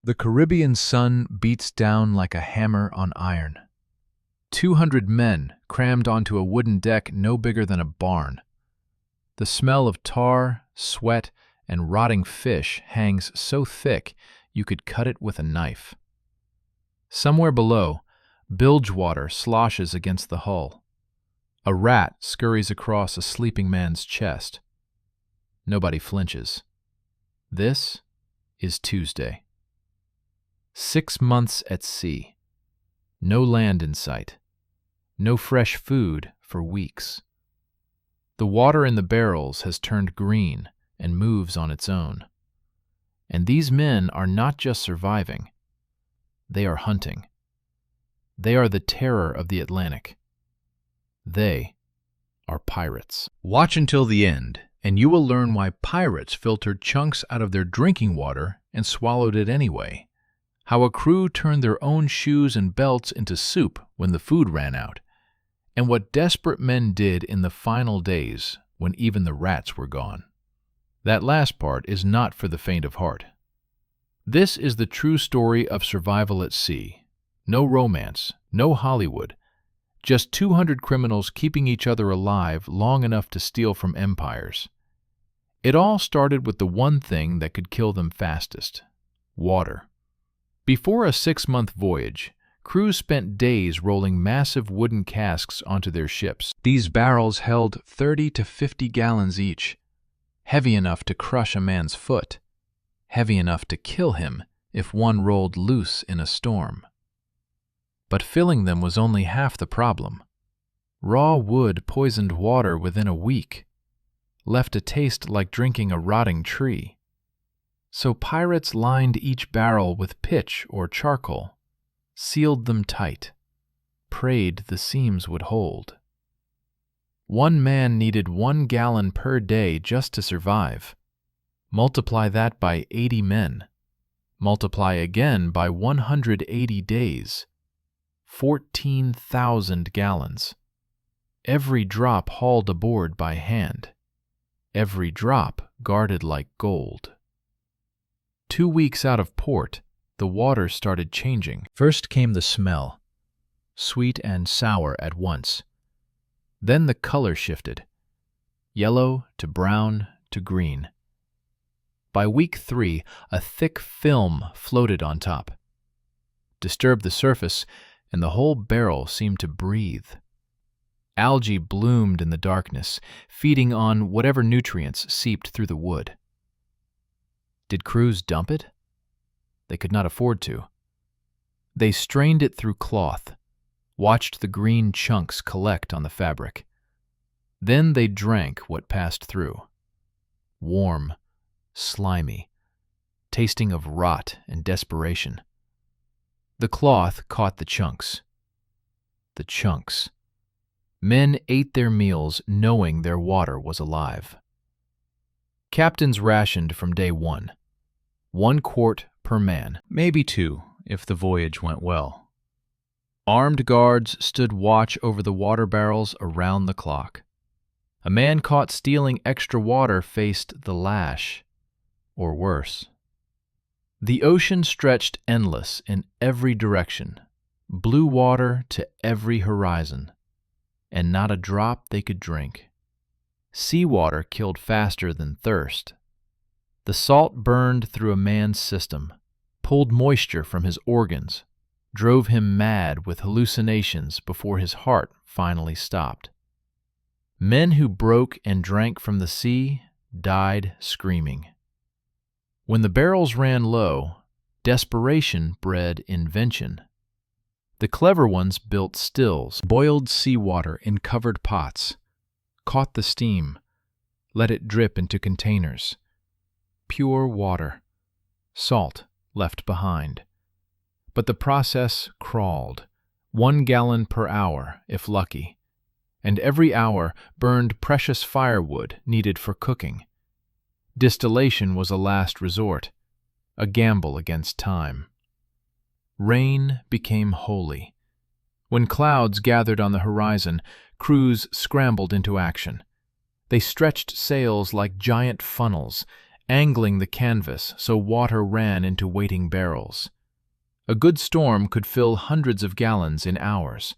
The Caribbean sun beats down like a hammer on iron. 200 men crammed onto a wooden deck no bigger than a barn. The smell of tar, sweat, and rotting fish hangs so thick you could cut it with a knife. Somewhere below, bilge water sloshes against the hull. A rat scurries across a sleeping man's chest. Nobody flinches. This is Tuesday. 6 months at sea. No land in sight. No fresh food for weeks. The water in the barrels has turned green and moves on its own. And these men are not just surviving. They are hunting. They are the terror of the Atlantic. They are pirates. Watch until the end, and you will learn why pirates filtered chunks out of their drinking water and swallowed it anyway. How a crew turned their own shoes and belts into soup when the food ran out, and what desperate men did in the final days when even the rats were gone. That last part is not for the faint of heart. This is the true story of survival at sea. No romance, no Hollywood, just 200 criminals keeping each other alive long enough to steal from empires. It all started with the one thing that could kill them fastest: water. Before a 6-month voyage, crews spent days rolling massive wooden casks onto their ships. These barrels held 30 to 50 gallons each, heavy enough to crush a man's foot, heavy enough to kill him if one rolled loose in a storm. But filling them was only half the problem. Raw wood poisoned water within a week, left a taste like drinking a rotting tree. So pirates lined each barrel with pitch or charcoal, sealed them tight, prayed the seams would hold. One man needed 1 gallon per day just to survive. Multiply that by 80 men. Multiply again by 180 days. 14,000 gallons. Every drop hauled aboard by hand. Every drop guarded like gold. 2 weeks out of port, the water started changing. First came the smell, sweet and sour at once. Then the color shifted, yellow to brown to green. By week 3, a thick film floated on top. Disturbed the surface, and the whole barrel seemed to breathe. Algae bloomed in the darkness, feeding on whatever nutrients seeped through the wood. Did crews dump it? They could not afford to. They strained it through cloth, watched the green chunks collect on the fabric. Then they drank what passed through. Warm, slimy, tasting of rot and desperation. The cloth caught the chunks. The chunks. Men ate their meals knowing their water was alive. Captains rationed from day 1. 1 quart per man, maybe 2 if the voyage went well. Armed guards stood watch over the water barrels around the clock. A man caught stealing extra water faced the lash, or worse. The ocean stretched endless in every direction, blue water to every horizon, and not a drop they could drink. Seawater killed faster than thirst. The salt burned through a man's system, pulled moisture from his organs, drove him mad with hallucinations before his heart finally stopped. Men who broke and drank from the sea died screaming. When the barrels ran low, desperation bred invention. The clever ones built stills, boiled seawater in covered pots, caught the steam, let it drip into containers. Pure water, salt left behind. But the process crawled, 1 gallon per hour if lucky, and every hour burned precious firewood needed for cooking. Distillation was a last resort, a gamble against time. Rain became holy. When clouds gathered on the horizon, crews scrambled into action. They stretched sails like giant funnels, angling the canvas so water ran into waiting barrels. A good storm could fill hundreds of gallons in hours.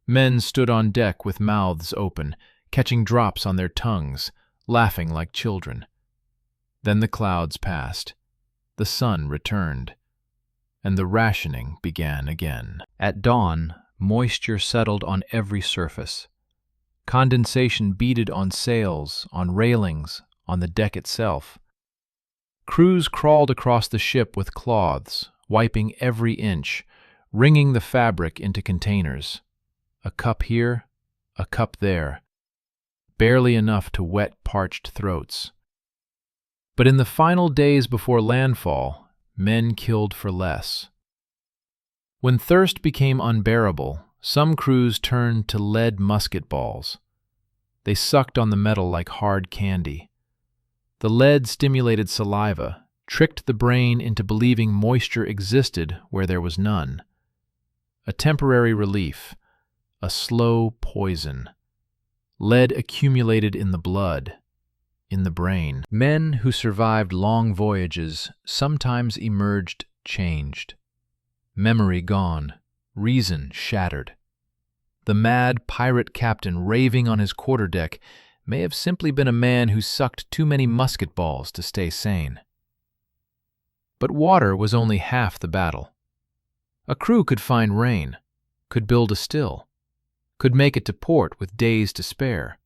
Men stood on deck with mouths open, catching drops on their tongues, laughing like children. Then the clouds passed, the sun returned, and the rationing began again. At dawn, moisture settled on every surface. Condensation beaded on sails, on railings, on the deck itself. Crews crawled across the ship with cloths, wiping every inch, wringing the fabric into containers. A cup here, a cup there, barely enough to wet parched throats. But in the final days before landfall, men killed for less. When thirst became unbearable, some crews turned to lead musket balls. They sucked on the metal like hard candy. The lead stimulated saliva, tricked the brain into believing moisture existed where there was none. A temporary relief, a slow poison. Lead accumulated in the blood, in the brain. Men who survived long voyages sometimes emerged changed. Memory gone, reason shattered. The mad pirate captain raving on his quarterdeck may have simply been a man who sucked too many musket balls to stay sane. But water was only half the battle. A crew could find rain, could build a still, could make it to port with days to spare.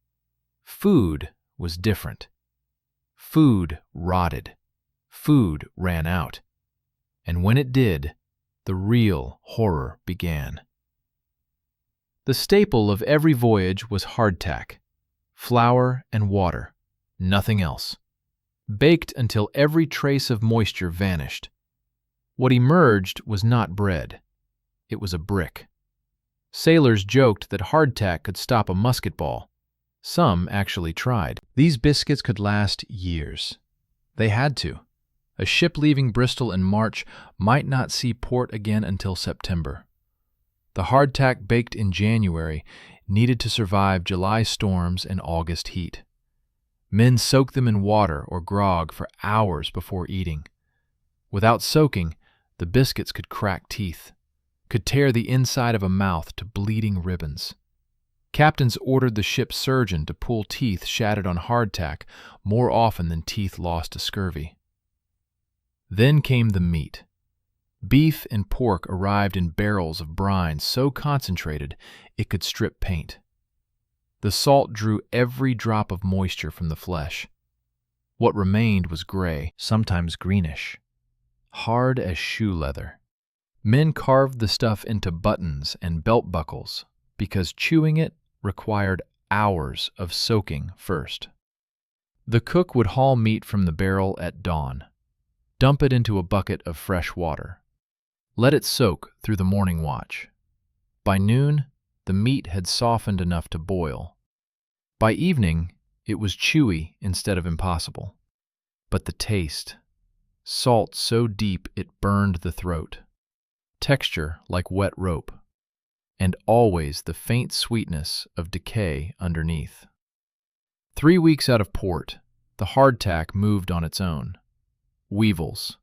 Food was different. Food rotted. Food ran out. And when it did, the real horror began. The staple of every voyage was hardtack, flour and water, nothing else. Baked until every trace of moisture vanished. What emerged was not bread. It was a brick. Sailors joked that hardtack could stop a musket ball. Some actually tried. These biscuits could last years. They had to. A ship leaving Bristol in March might not see port again until September. The hardtack baked in January needed to survive July storms and August heat. Men soaked them in water or grog for hours before eating. Without soaking, the biscuits could crack teeth, could tear the inside of a mouth to bleeding ribbons. Captains ordered the ship's surgeon to pull teeth shattered on hardtack more often than teeth lost to scurvy. Then came the meat. Beef and pork arrived in barrels of brine so concentrated it could strip paint. The salt drew every drop of moisture from the flesh. What remained was gray, sometimes greenish, hard as shoe leather. Men carved the stuff into buttons and belt buckles because chewing it required hours of soaking first. The cook would haul meat from the barrel at dawn, dump it into a bucket of fresh water, let it soak through the morning watch. By noon, the meat had softened enough to boil. By evening, it was chewy instead of impossible. But the taste, salt so deep it burned the throat, texture like wet rope, and always the faint sweetness of decay underneath. 3 weeks out of port, the hardtack moved on its own. Weevils,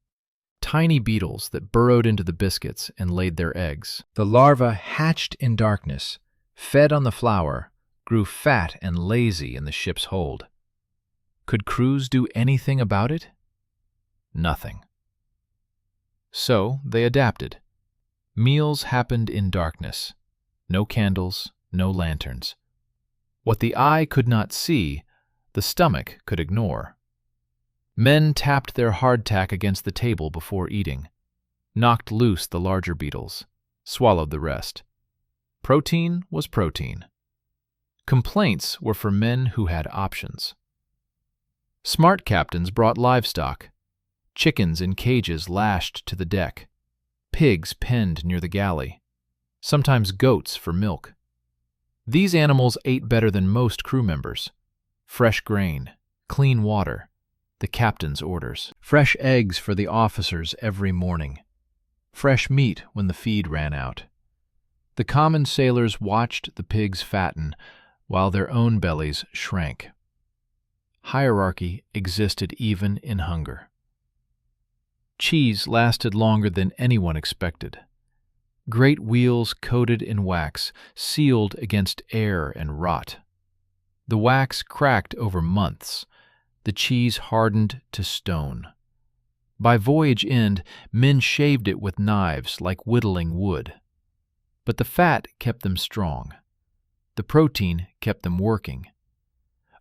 tiny beetles that burrowed into the biscuits and laid their eggs. The larvae hatched in darkness, fed on the flour, grew fat and lazy in the ship's hold. Could crews do anything about it? Nothing. So they adapted. Meals happened in darkness. No candles, no lanterns. What the eye could not see, the stomach could ignore. Men tapped their hardtack against the table before eating, knocked loose the larger beetles, swallowed the rest. Protein was protein. Complaints were for men who had options. Smart captains brought livestock, chickens in cages lashed to the deck, pigs penned near the galley, sometimes goats for milk. These animals ate better than most crew members. Fresh grain, clean water, the captain's orders. Fresh eggs for the officers every morning. Fresh meat when the feed ran out. The common sailors watched the pigs fatten while their own bellies shrank. hierarchy existed even in hunger. Cheese lasted longer than anyone expected. Great wheels coated in wax, sealed against air and rot. The wax cracked over months. The cheese hardened to stone. By voyage end, men shaved it with knives like whittling wood. But the fat kept them strong. The protein kept them working.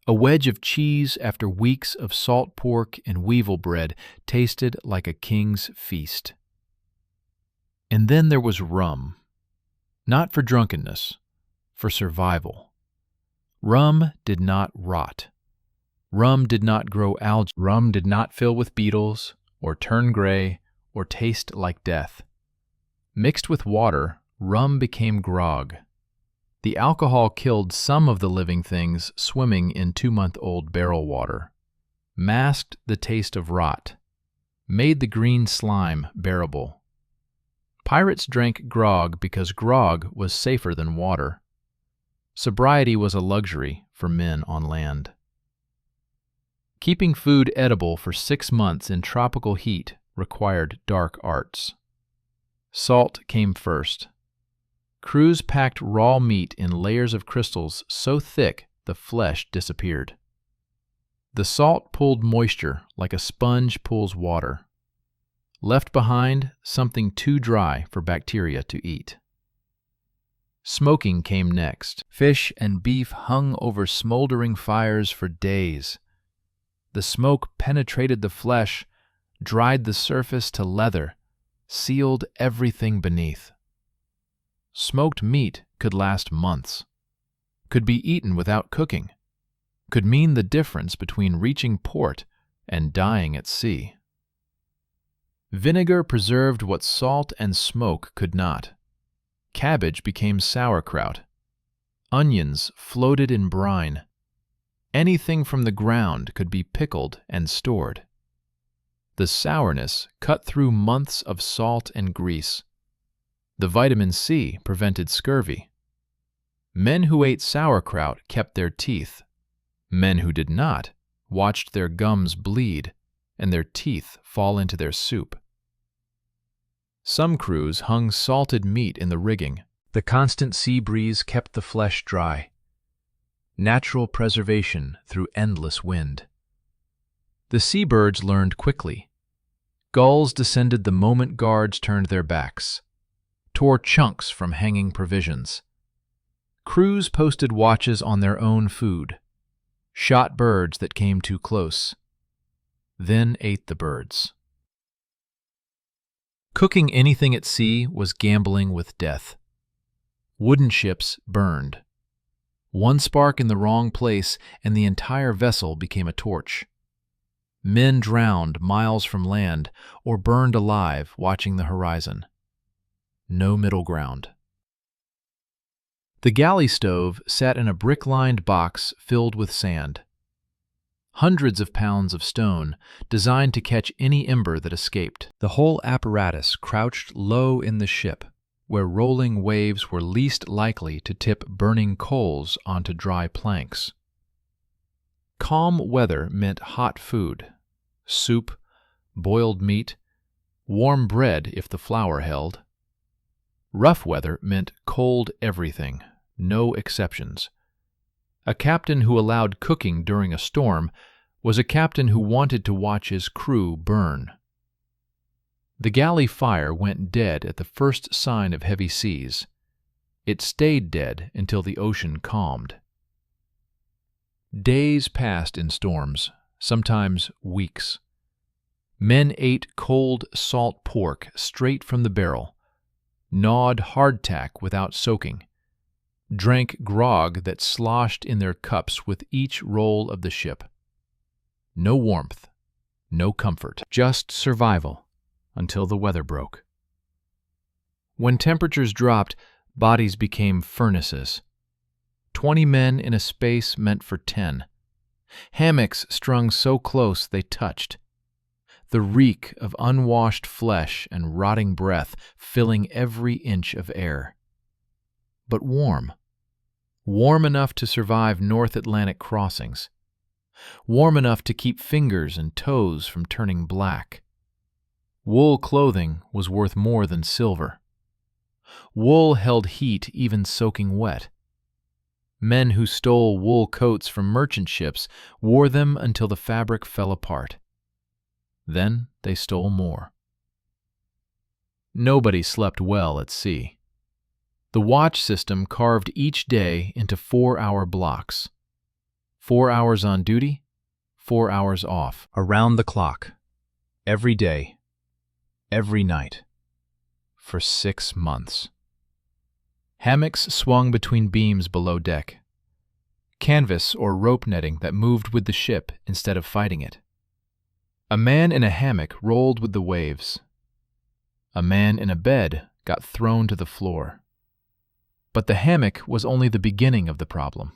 A wedge of cheese after weeks of salt pork and weevil bread tasted like a king's feast. And then there was rum. Not for drunkenness, for survival. Rum did not rot. Rum did not grow algae. Rum did not fill with beetles, or turn gray, or taste like death. Mixed with water, rum became grog. The alcohol killed some of the living things swimming in 2-month-old barrel water, masked the taste of rot, made the green slime bearable. Pirates drank grog because grog was safer than water. Sobriety was a luxury for men on land. Keeping food edible for 6 months in tropical heat required dark arts. Salt came first. Crews packed raw meat in layers of crystals so thick the flesh disappeared. The salt pulled moisture like a sponge pulls water. Left behind, something too dry for bacteria to eat. Smoking came next. Fish and beef hung over smoldering fires for days. The smoke penetrated the flesh, dried the surface to leather, sealed everything beneath. Smoked meat could last months, could be eaten without cooking, could mean the difference between reaching port and dying at sea. Vinegar preserved what salt and smoke could not. Cabbage became sauerkraut. Onions floated in brine. Anything from the ground could be pickled and stored. The sourness cut through months of salt and grease. The vitamin C prevented scurvy. Men who ate sauerkraut kept their teeth. Men who did not watched their gums bleed and their teeth fall into their soup. Some crews hung salted meat in the rigging. The constant sea breeze kept the flesh dry. Natural preservation through endless wind. The seabirds learned quickly. Gulls descended the moment guards turned their backs, tore chunks from hanging provisions. Crews posted watches on their own food, shot birds that came too close, then ate the birds. Cooking anything at sea was gambling with death. Wooden ships burned. One spark in the wrong place and the entire vessel became a torch. Men drowned miles from land or burned alive watching the horizon. No middle ground. The galley stove sat in a brick-lined box filled with sand. Hundreds of pounds of stone designed to catch any ember that escaped. The whole apparatus crouched low in the ship, where rolling waves were least likely to tip burning coals onto dry planks. Calm weather meant hot food, soup, boiled meat, warm bread if the flour held. Rough weather meant cold everything, no exceptions. A captain who allowed cooking during a storm was a captain who wanted to watch his crew burn. The galley fire went dead at the first sign of heavy seas. It stayed dead until the ocean calmed. Days passed in storms, sometimes weeks. Men ate cold salt pork straight from the barrel, gnawed hardtack without soaking, drank grog that sloshed in their cups with each roll of the ship. No warmth, no comfort, just survival until the weather broke. When temperatures dropped, bodies became furnaces. 20 men in a space meant for 10. Hammocks strung so close they touched. The reek of unwashed flesh and rotting breath filling every inch of air. But warm. Warm enough to survive North Atlantic crossings. warm enough to keep fingers and toes from turning black. Wool clothing was worth more than silver. Wool held heat even soaking wet. Men who stole wool coats from merchant ships wore them until the fabric fell apart. Then they stole more. Nobody slept well at sea. The watch system carved each day into 4-hour blocks. 4 hours on duty, 4 hours off. Around the clock. Every day. Every night. For 6 months. Hammocks swung between beams below deck. Canvas or rope netting that moved with the ship instead of fighting it. A man in a hammock rolled with the waves. A man in a bed got thrown to the floor. But the hammock was only the beginning of the problem.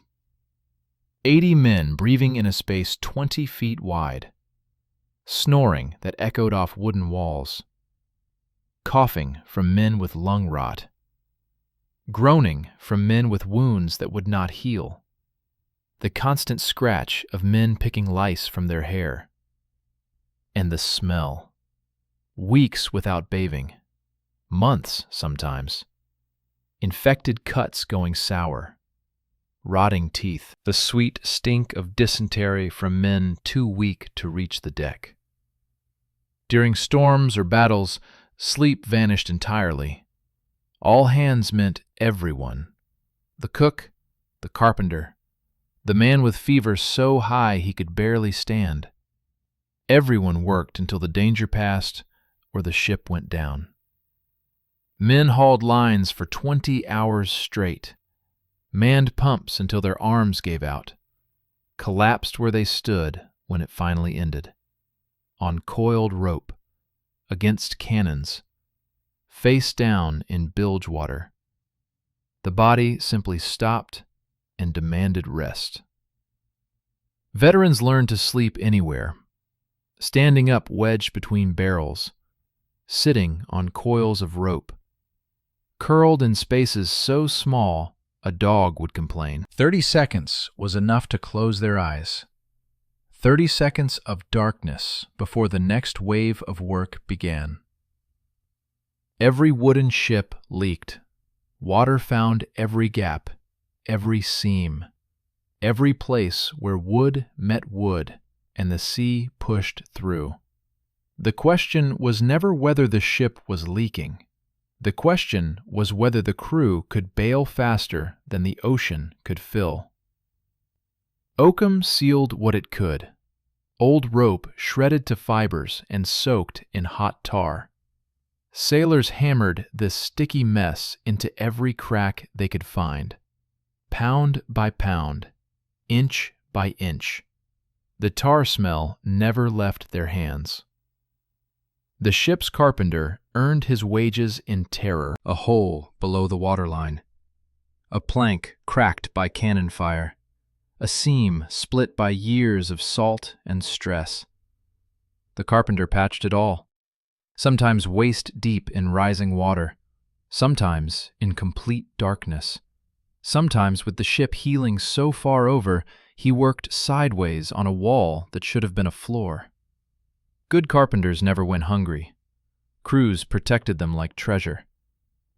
80 men breathing in a space 20 feet wide. Snoring that echoed off wooden walls. Coughing from men with lung rot. Groaning from men with wounds that would not heal. The constant scratch of men picking lice from their hair. And the smell. Weeks without bathing. Months sometimes. Infected cuts going sour. Rotting teeth. The sweet stink of dysentery from men too weak to reach the deck. During storms or battles, sleep vanished entirely. All hands meant everyone. The cook, the carpenter, the man with fever so high he could barely stand. Everyone worked until the danger passed or the ship went down. Men hauled lines for 20 hours straight, manned pumps until their arms gave out, collapsed where they stood when it finally ended, on coiled rope, against cannons, face down in bilge water. The body simply stopped and demanded rest. Veterans learned to sleep anywhere, standing up wedged between barrels, sitting on coils of rope, curled in spaces so small a dog would complain. 30 seconds was enough to close their eyes. 30 seconds of darkness before the next wave of work began. Every wooden ship leaked. Water found every gap, every seam, every place where wood met wood and the sea pushed through. The question was never whether the ship was leaking. The question was whether the crew could bail faster than the ocean could fill. Oakum sealed what it could. Old rope shredded to fibers and soaked in hot tar. Sailors hammered this sticky mess into every crack they could find, pound by pound, inch by inch. The tar smell never left their hands. The ship's carpenter earned his wages in terror. A hole below the waterline, a plank cracked by cannon fire, a seam split by years of salt and stress. The carpenter patched it all. Sometimes waist deep in rising water, sometimes in complete darkness. Sometimes with the ship heeling so far over, he worked sideways on a wall that should have been a floor. Good carpenters never went hungry. Crews protected them like treasure.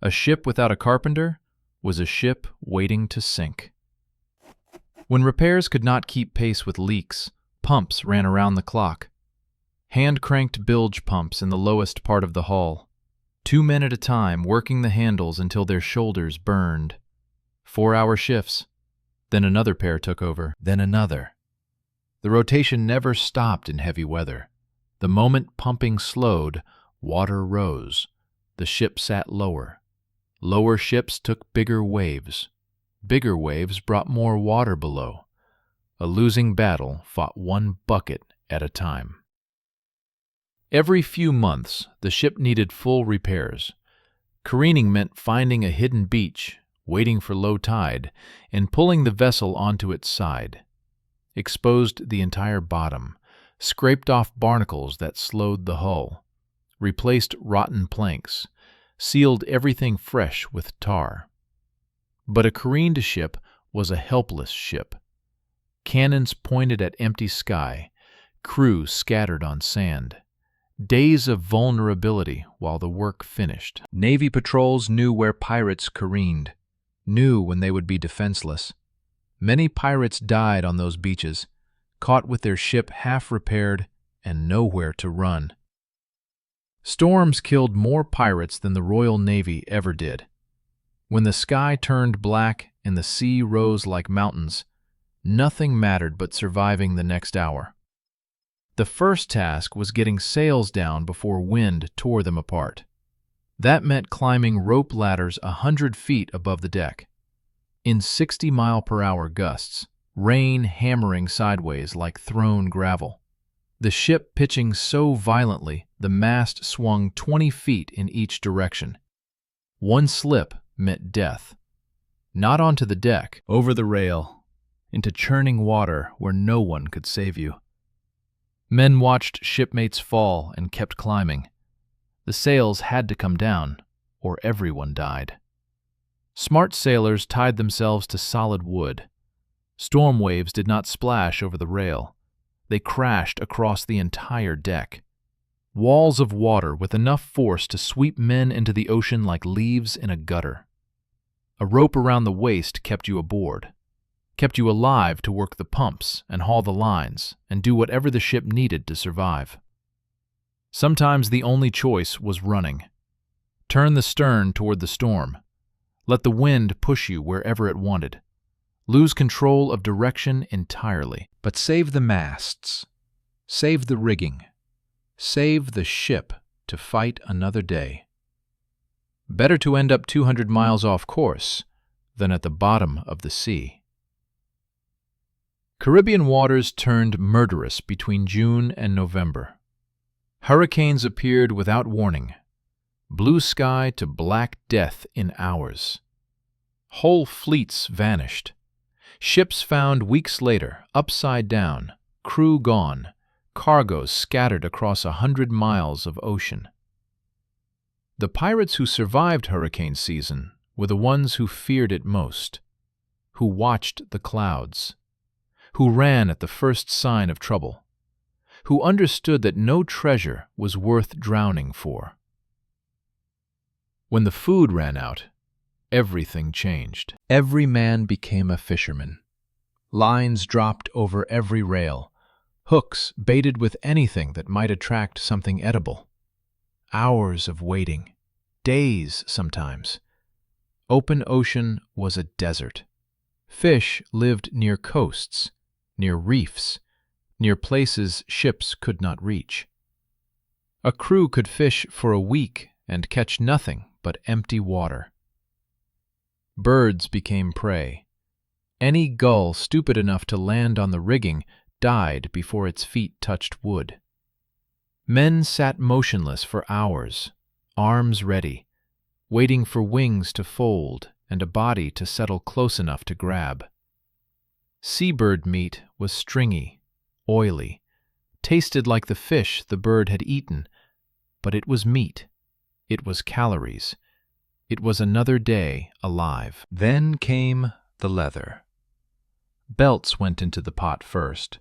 A ship without a carpenter was a ship waiting to sink. When repairs could not keep pace with leaks, pumps ran around the clock. Hand-cranked bilge pumps in the lowest part of the hull. 2 men at a time working the handles until their shoulders burned. 4-hour shifts. Then another pair took over. Then another. The rotation never stopped in heavy weather. The moment pumping slowed, water rose. The ship sat lower. Lower ships took bigger waves. Bigger waves brought more water below. A losing battle fought one bucket at a time. Every few months, the ship needed full repairs. Careening meant finding a hidden beach, waiting for low tide, and pulling the vessel onto its side. Exposed the entire bottom, scraped off barnacles that slowed the hull, replaced rotten planks, sealed everything fresh with tar. But a careened ship was a helpless ship. Cannons pointed at empty sky, crew scattered on sand. Days of vulnerability while the work finished. Navy patrols knew where pirates careened, knew when they would be defenseless. Many pirates died on those beaches, caught with their ship half repaired and nowhere to run. Storms killed more pirates than the Royal Navy ever did. When the sky turned black and the sea rose like mountains, nothing mattered but surviving the next hour. The first task was getting sails down before wind tore them apart. That meant climbing rope ladders 100 feet above the deck. In 60-mile-per-hour gusts, rain hammering sideways like thrown gravel. The ship pitching so violently the mast swung 20 feet in each direction. One slip meant death. Not onto the deck, over the rail, into churning water where no one could save you. Men watched shipmates fall and kept climbing. The sails had to come down, or everyone died. Smart sailors tied themselves to solid wood. Storm waves did not splash over the rail. They crashed across the entire deck. Walls of water with enough force to sweep men into the ocean like leaves in a gutter. A rope around the waist kept you aboard, kept you alive to work the pumps and haul the lines and do whatever the ship needed to survive. Sometimes the only choice was running. Turn the stern toward the storm. Let the wind push you wherever it wanted. Lose control of direction entirely. But save the masts. Save the rigging. Save the ship to fight another day. Better to end up 200 miles off course than at the bottom of the sea. Caribbean waters turned murderous between June and November. Hurricanes appeared without warning, blue sky to black death in hours. Whole fleets vanished. Ships found weeks later, upside down, crew gone, cargoes scattered across 100 miles of ocean. The pirates who survived hurricane season were the ones who feared it most, who watched the clouds, who ran at the first sign of trouble, who understood that no treasure was worth drowning for. When the food ran out, everything changed. Every man became a fisherman. Lines dropped over every rail, hooks baited with anything that might attract something edible. Hours of waiting, days sometimes. Open ocean was a desert. Fish lived near coasts, near reefs, near places ships could not reach. A crew could fish for a week and catch nothing but empty water. Birds became prey. Any gull stupid enough to land on the rigging died before its feet touched wood. Men sat motionless for hours, arms ready, waiting for wings to fold and a body to settle close enough to grab. Seabird meat was stringy, oily, tasted like the fish the bird had eaten, but it was meat. It was calories. It was another day alive. Then came the leather. Belts went into the pot first,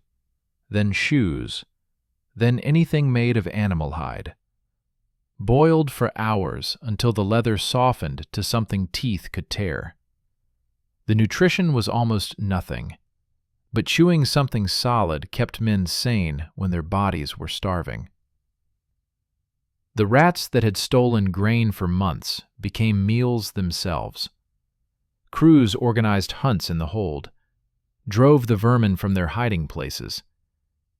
then shoes, then anything made of animal hide. Boiled for hours until the leather softened to something teeth could tear. The nutrition was almost nothing, but chewing something solid kept men sane when their bodies were starving. The rats that had stolen grain for months became meals themselves. Crews organized hunts in the hold, drove the vermin from their hiding places,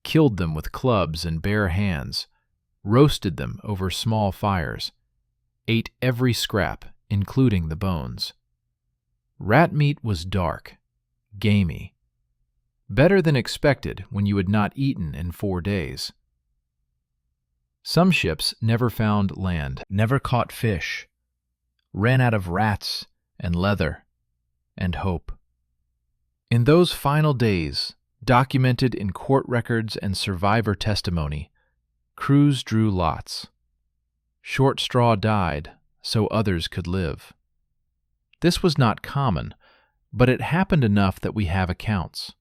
killed them with clubs and bare hands, roasted them over small fires, ate every scrap, including the bones. Rat meat was dark, gamey, better than expected when you had not eaten in 4 days. Some ships never found land, never caught fish, ran out of rats and leather and hope. In those final days, documented in court records and survivor testimony, crews drew lots. Short straw died so others could live. This was not common, but it happened enough that we have accounts.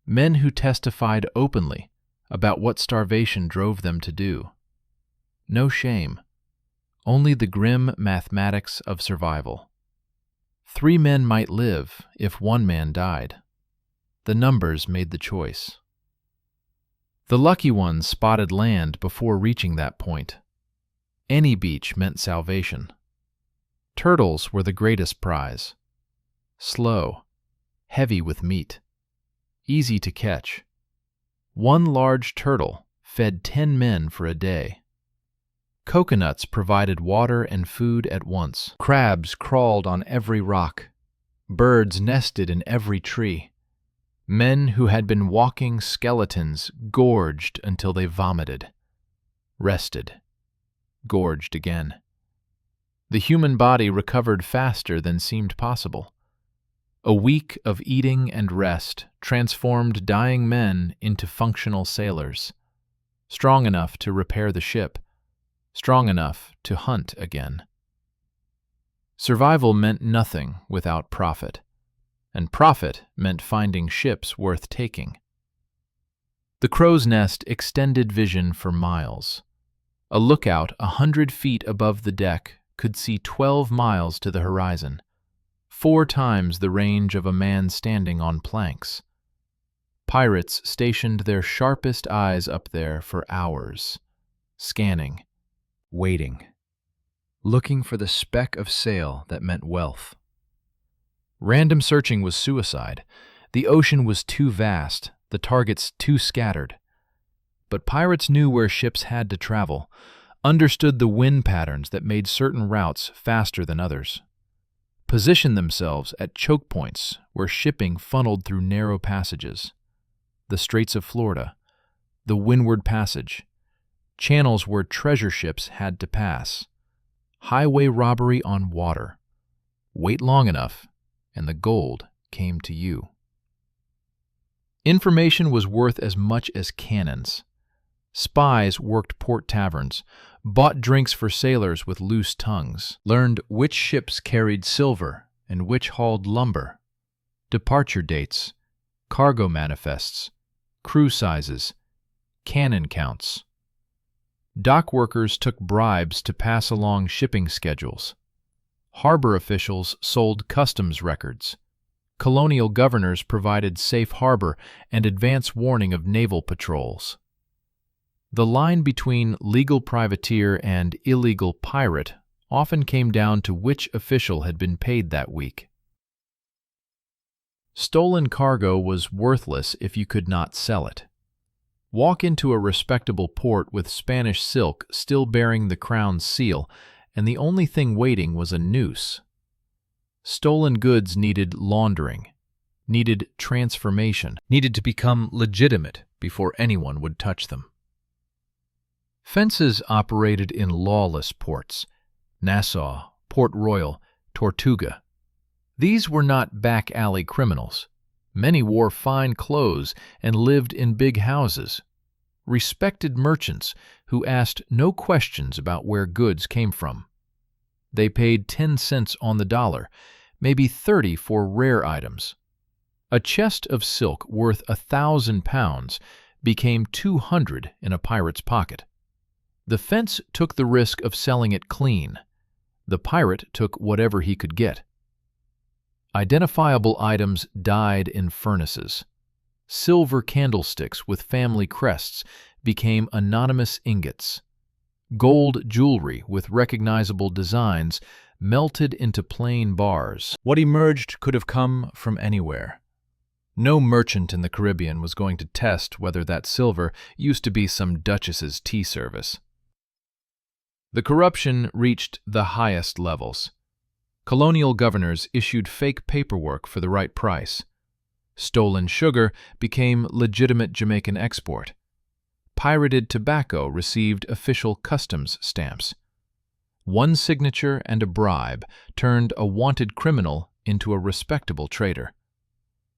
Men who testified openly about what starvation drove them to do. No shame, only the grim mathematics of survival. 3 men might live if 1 man died. The numbers made the choice. The lucky ones spotted land before reaching that point. Any beach meant salvation. Turtles were the greatest prize. Slow, heavy with meat, easy to catch. 1 large turtle fed 10 men for a day. Coconuts provided water and food at once. Crabs crawled on every rock. Birds nested in every tree. Men who had been walking skeletons gorged until they vomited, rested, gorged again. The human body recovered faster than seemed possible. A week of eating and rest transformed dying men into functional sailors, strong enough to repair the ship, strong enough to hunt again. Survival meant nothing without profit, and profit meant finding ships worth taking. The crow's nest extended vision for miles. A lookout 100 feet above the deck could see 12 miles to the horizon, 4 times the range of a man standing on planks. Pirates stationed their sharpest eyes up there for hours, scanning, waiting, looking for the speck of sail that meant wealth. Random searching was suicide. The ocean was too vast, the targets too scattered. But pirates knew where ships had to travel, understood the wind patterns that made certain routes faster than others, positioned themselves at choke points where shipping funneled through narrow passages. The Straits of Florida, the Windward Passage, channels where treasure ships had to pass. Highway robbery on water. Wait long enough, and the gold came to you. Information was worth as much as cannons. Spies worked port taverns, bought drinks for sailors with loose tongues, learned which ships carried silver and which hauled lumber, departure dates, cargo manifests, crew sizes, cannon counts. Dock workers took bribes to pass along shipping schedules. Harbor officials sold customs records. Colonial governors provided safe harbor and advance warning of naval patrols. The line between legal privateer and illegal pirate often came down to which official had been paid that week. Stolen cargo was worthless if you could not sell it. Walk into a respectable port with Spanish silk still bearing the crown's seal, and the only thing waiting was a noose. Stolen goods needed laundering, needed transformation, needed to become legitimate before anyone would touch them. Fences operated in lawless ports: Nassau, Port Royal, Tortuga. These were not back-alley criminals. Many wore fine clothes and lived in big houses. Respected merchants who asked no questions about where goods came from. They paid 10 cents on the dollar, maybe 30 for rare items. A chest of silk worth 1,000 pounds became 200 in a pirate's pocket. The fence took the risk of selling it clean. The pirate took whatever he could get. Identifiable items died in furnaces. Silver candlesticks with family crests became anonymous ingots. Gold jewelry with recognizable designs melted into plain bars. What emerged could have come from anywhere. No merchant in the Caribbean was going to test whether that silver used to be some duchess's tea service. The corruption reached the highest levels. Colonial governors issued fake paperwork for the right price. Stolen sugar became legitimate Jamaican export. Pirated tobacco received official customs stamps. One signature and a bribe turned a wanted criminal into a respectable trader.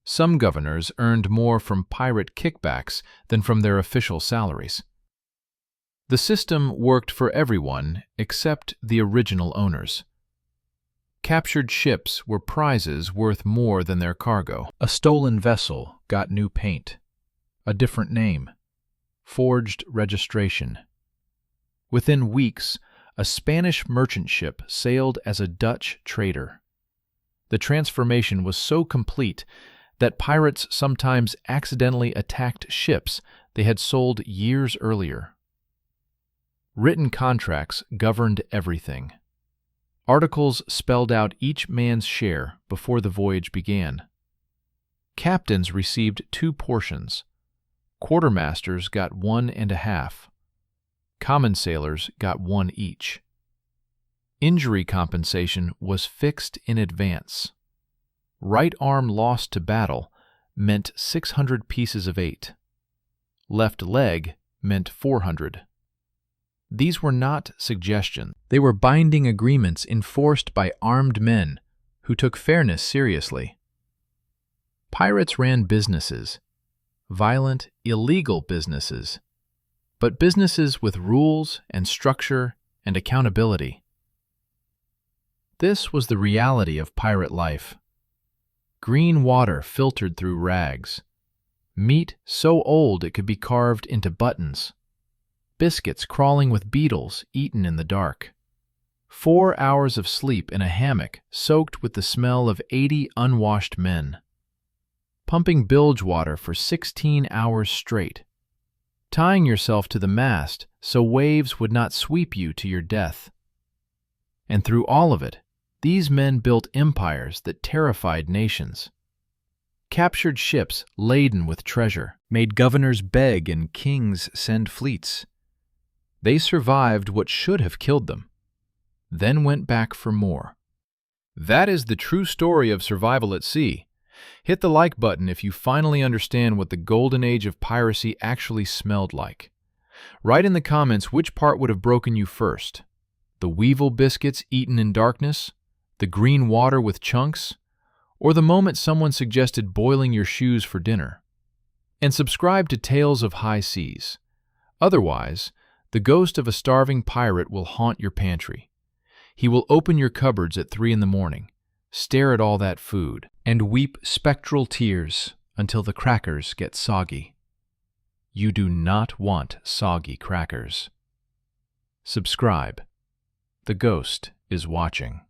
Some governors earned more from pirate kickbacks than from their official salaries. The system worked for everyone except the original owners. Captured ships were prizes worth more than their cargo. A stolen vessel got new paint. A different name. Forged registration. Within weeks, a Spanish merchant ship sailed as a Dutch trader. The transformation was so complete that pirates sometimes accidentally attacked ships they had sold years earlier. Written contracts governed everything. Articles spelled out each man's share before the voyage began. Captains received 2 portions. Quartermasters got 1.5. Common sailors got 1 each. Injury compensation was fixed in advance. Right arm lost to battle meant 600 pieces of 8. Left leg meant 400. These were not suggestions. They were binding agreements enforced by armed men who took fairness seriously. Pirates ran businesses, violent, illegal businesses, but businesses with rules and structure and accountability. This was the reality of pirate life. Green water filtered through rags. Meat so old it could be carved into buttons. Biscuits crawling with beetles eaten in the dark. 4 hours of sleep in a hammock soaked with the smell of 80 unwashed men. Pumping bilge water for 16 hours straight. Tying yourself to the mast so waves would not sweep you to your death. And through all of it, these men built empires that terrified nations. Captured ships laden with treasure, made governors beg and kings send fleets. They survived what should have killed them, then went back for more. That is the true story of survival at sea. Hit the like button if you finally understand what the Golden Age of Piracy actually smelled like. Write in the comments which part would have broken you first. The weevil biscuits eaten in darkness, the green water with chunks, or the moment someone suggested boiling your shoes for dinner. And subscribe to Tales of High Seas. Otherwise, the ghost of a starving pirate will haunt your pantry. He will open your cupboards at 3 in the morning, stare at all that food, and weep spectral tears until the crackers get soggy. You do not want soggy crackers. Subscribe. The ghost is watching.